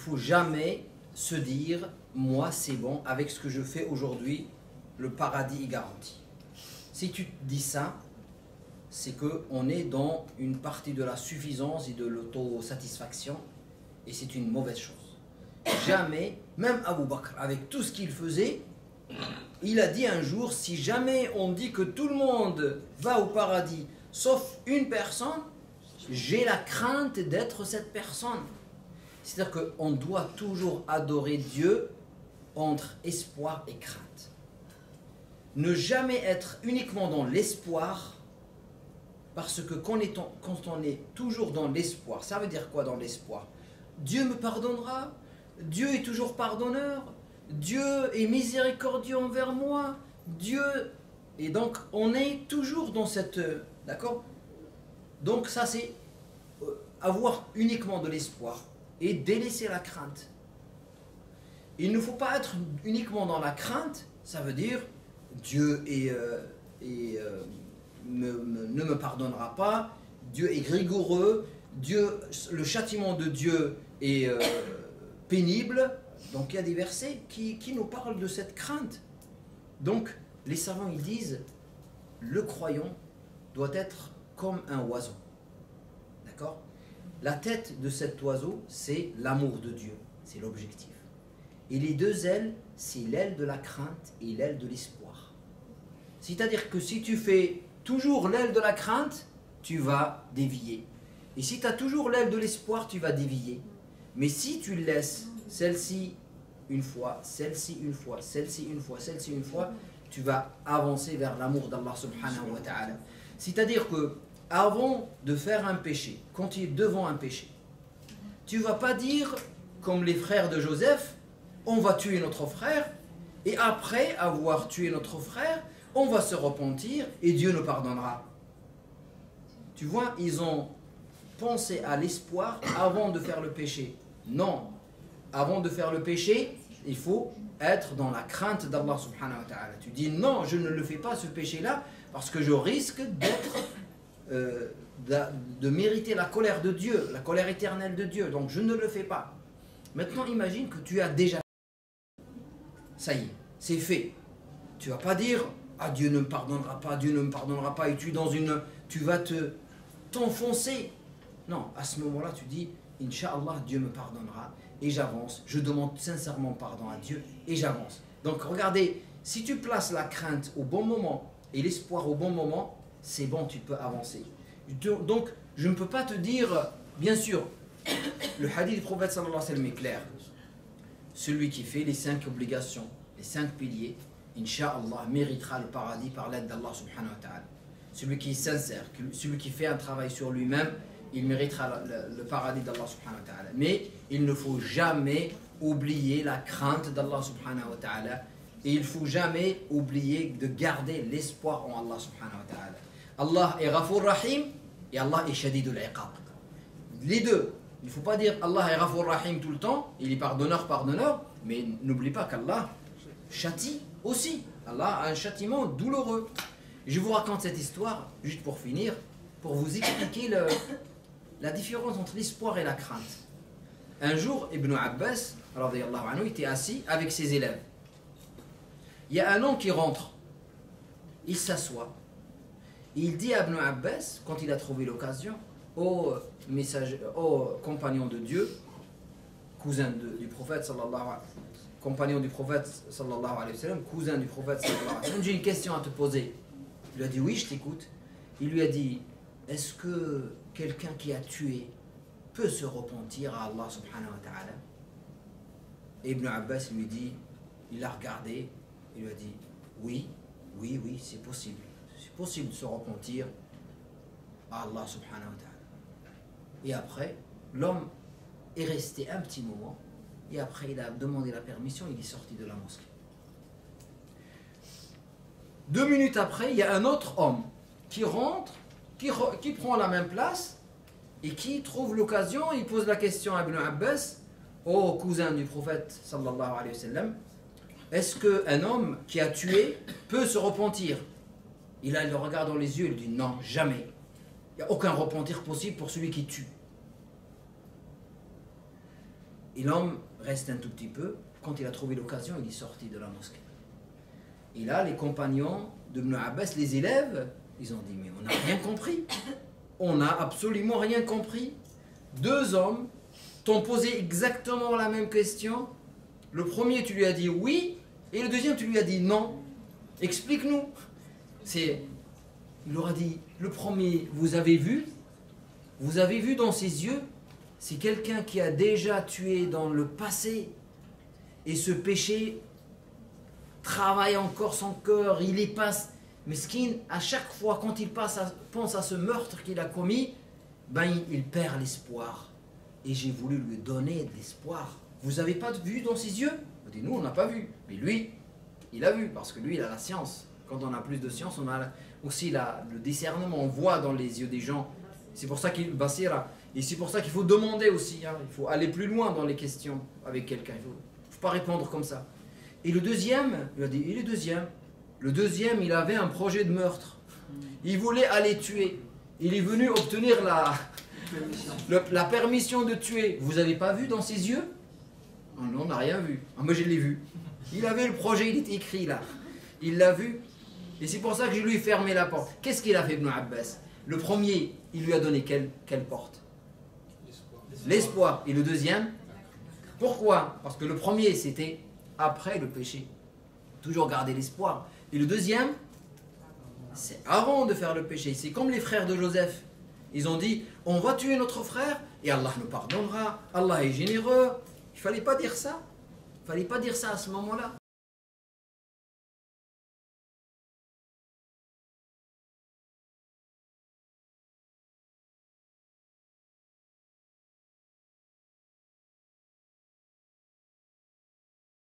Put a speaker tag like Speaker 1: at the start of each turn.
Speaker 1: il faut jamais se dire, moi c'est bon, avec ce que je fais aujourd'hui, le paradis est garanti. Si tu te dis ça, c'est qu'on est dans une partie de la suffisance et de l'autosatisfaction, et c'est une mauvaise chose. Jamais, même Abu Bakr, avec tout ce qu'il faisait, il a dit un jour, si jamais on dit que tout le monde va au paradis, sauf une personne, j'ai la crainte d'être cette personne. C'est-à-dire qu'on doit toujours adorer Dieu entre espoir et crainte. Ne jamais être uniquement dans l'espoir, parce que quand on est toujours dans l'espoir, ça veut dire quoi dans l'espoir? Dieu me pardonnera, Dieu est toujours pardonneur, Dieu est miséricordieux envers moi, Dieu... Et donc on est toujours dans cette... D'accord? Donc ça c'est avoir uniquement de l'espoir et délaisser la crainte. Il ne faut pas être uniquement dans la crainte, ça veut dire Dieu ne me pardonnera pas, Dieu est rigoureux, le châtiment de Dieu est pénible. Donc il y a des versets qui nous parlent de cette crainte. Donc les savants ils disent, le croyant doit être comme un oiseau. D'accord? La tête de cet oiseau, c'est l'amour de Dieu, c'est l'objectif. Et les deux ailes, c'est l'aile de la crainte et l'aile de l'espoir. C'est-à-dire que si tu fais toujours l'aile de la crainte, tu vas dévier. Et si tu as toujours l'aile de l'espoir, tu vas dévier. Mais si tu laisses celle-ci une fois, celle-ci une fois, celle-ci une fois, celle-ci une fois, tu vas avancer vers l'amour d'Allah subhanahu wa ta'ala. C'est-à-dire que avant de faire un péché, quand tu es devant un péché, tu ne vas pas dire, comme les frères de Joseph, on va tuer notre frère, et après avoir tué notre frère, on va se repentir et Dieu nous pardonnera. Tu vois, ils ont pensé à l'espoir avant de faire le péché. Non, avant de faire le péché, il faut être dans la crainte d'Allah subhanahu wa ta'ala. Tu dis non, je ne le fais pas ce péché-là parce que je risque de mériter la colère de Dieu, la colère éternelle de Dieu. Donc je ne le fais pas. Maintenant imagine que tu as déjà fait. Ça y est, c'est fait. Tu ne vas pas dire ah Dieu ne me pardonnera pas, Dieu ne me pardonnera pas et tu vas t'enfoncer. Non, à ce moment-là tu dis Inch'Allah Dieu me pardonnera et j'avance. Je demande sincèrement pardon à Dieu et j'avance. Donc regardez, si tu places la crainte au bon moment et l'espoir au bon moment, c'est bon, tu peux avancer. Donc, je ne peux pas te dire, bien sûr, le hadith du prophète sallallahu alayhi wa sallam est clair. Celui qui fait les 5 obligations, les 5 piliers, Inch'Allah, méritera le paradis par l'aide d'Allah subhanahu wa ta'ala. Celui qui est sincère, celui qui fait un travail sur lui-même, il méritera le paradis d'Allah subhanahu wa ta'ala. Mais il ne faut jamais oublier la crainte d'Allah subhanahu wa ta'ala. Et il ne faut jamais oublier de garder l'espoir en Allah subhanahu wa ta'ala. Allah est Ghafour Rahim et Allah est Shadidul Iqab. Les deux. Il ne faut pas dire Allah est Ghafour Rahim tout le temps, il est pardonneur, mais n'oublie pas qu'Allah châtie aussi. Allah a un châtiment douloureux. Je vous raconte cette histoire, juste pour finir, pour vous expliquer la différence entre l'espoir et la crainte. Un jour, Ibn Abbas, radiyallahu anhu, était assis avec ses élèves. Il y a un homme qui rentre, il s'assoit, et il dit à Ibn Abbas, quand il a trouvé l'occasion, ô compagnon de Dieu, cousin du prophète compagnon du prophète sallallahu alayhi wa sallam, cousin du prophète sallallahu alayhi wa sallam, j'ai une question à te poser. Il lui a dit oui, je t'écoute. Il lui a dit, est-ce que quelqu'un qui a tué peut se repentir à Allah subhanahu wa ta'ala? Et Ibn Abbas lui dit, il l'a regardé, il lui a dit, oui, c'est possible. C'est possible de se repentir à Allah subhanahu wa ta'ala. Et après, l'homme est resté un petit moment, et après il a demandé la permission, il est sorti de la mosquée. 2 minutes après, il y a un autre homme qui rentre, qui prend la même place, et qui trouve l'occasion, il pose la question à Ibn Abbas, au cousin du prophète sallallahu alayhi wa sallam, est-ce qu'un homme qui a tué peut se repentir? Il le regarde dans les yeux, il dit non, jamais. Il n'y a aucun repentir possible pour celui qui tue. Et l'homme reste un tout petit peu. Quand il a trouvé l'occasion, il est sorti de la mosquée. Et là, les compagnons de Ibn Abbas, les élèves, ils ont dit, mais on n'a rien compris. On n'a absolument rien compris. Deux hommes t'ont posé exactement la même question. Le premier, tu lui as dit oui, et le deuxième, tu lui as dit non. Explique-nous. Il leur a dit, le premier, vous avez vu dans ses yeux, c'est quelqu'un qui a déjà tué dans le passé, et ce péché travaille encore son cœur, il y passe. Mesquine, à chaque fois quand il pense à ce meurtre qu'il a commis, il perd l'espoir. Et j'ai voulu lui donner de l'espoir. Vous n'avez pas vu dans ses yeux? On dit, nous, on n'a pas vu. Mais lui, il a vu, parce que lui, il a la science. Quand on a plus de science, on a aussi le discernement. On voit dans les yeux des gens. C'est pour ça qu'il basira. Et c'est pour ça qu'il faut demander aussi. Hein. Il faut aller plus loin dans les questions avec quelqu'un. Il ne faut pas répondre comme ça. Et le deuxième, il a dit, et le deuxième, il avait un projet de meurtre. Il voulait aller tuer. Il est venu obtenir la permission de tuer. Vous n'avez pas vu dans ses yeux? Non, on n'a rien vu. Moi, je l'ai vu. Il avait le projet, il était écrit là. Il l'a vu. Et c'est pour ça que je lui ai fermé la porte. Qu'est-ce qu'il a fait, Ibn Abbas? Le premier, il lui a donné quelle porte? L'espoir. Et le deuxième? Pourquoi? Parce que le premier, c'était après le péché. Toujours garder l'espoir. Et le deuxième, c'est avant de faire le péché. C'est comme les frères de Joseph. Ils ont dit, on va tuer notre frère et Allah nous pardonnera. Allah est généreux. Il ne fallait pas dire ça. Il ne fallait pas dire ça à ce moment-là.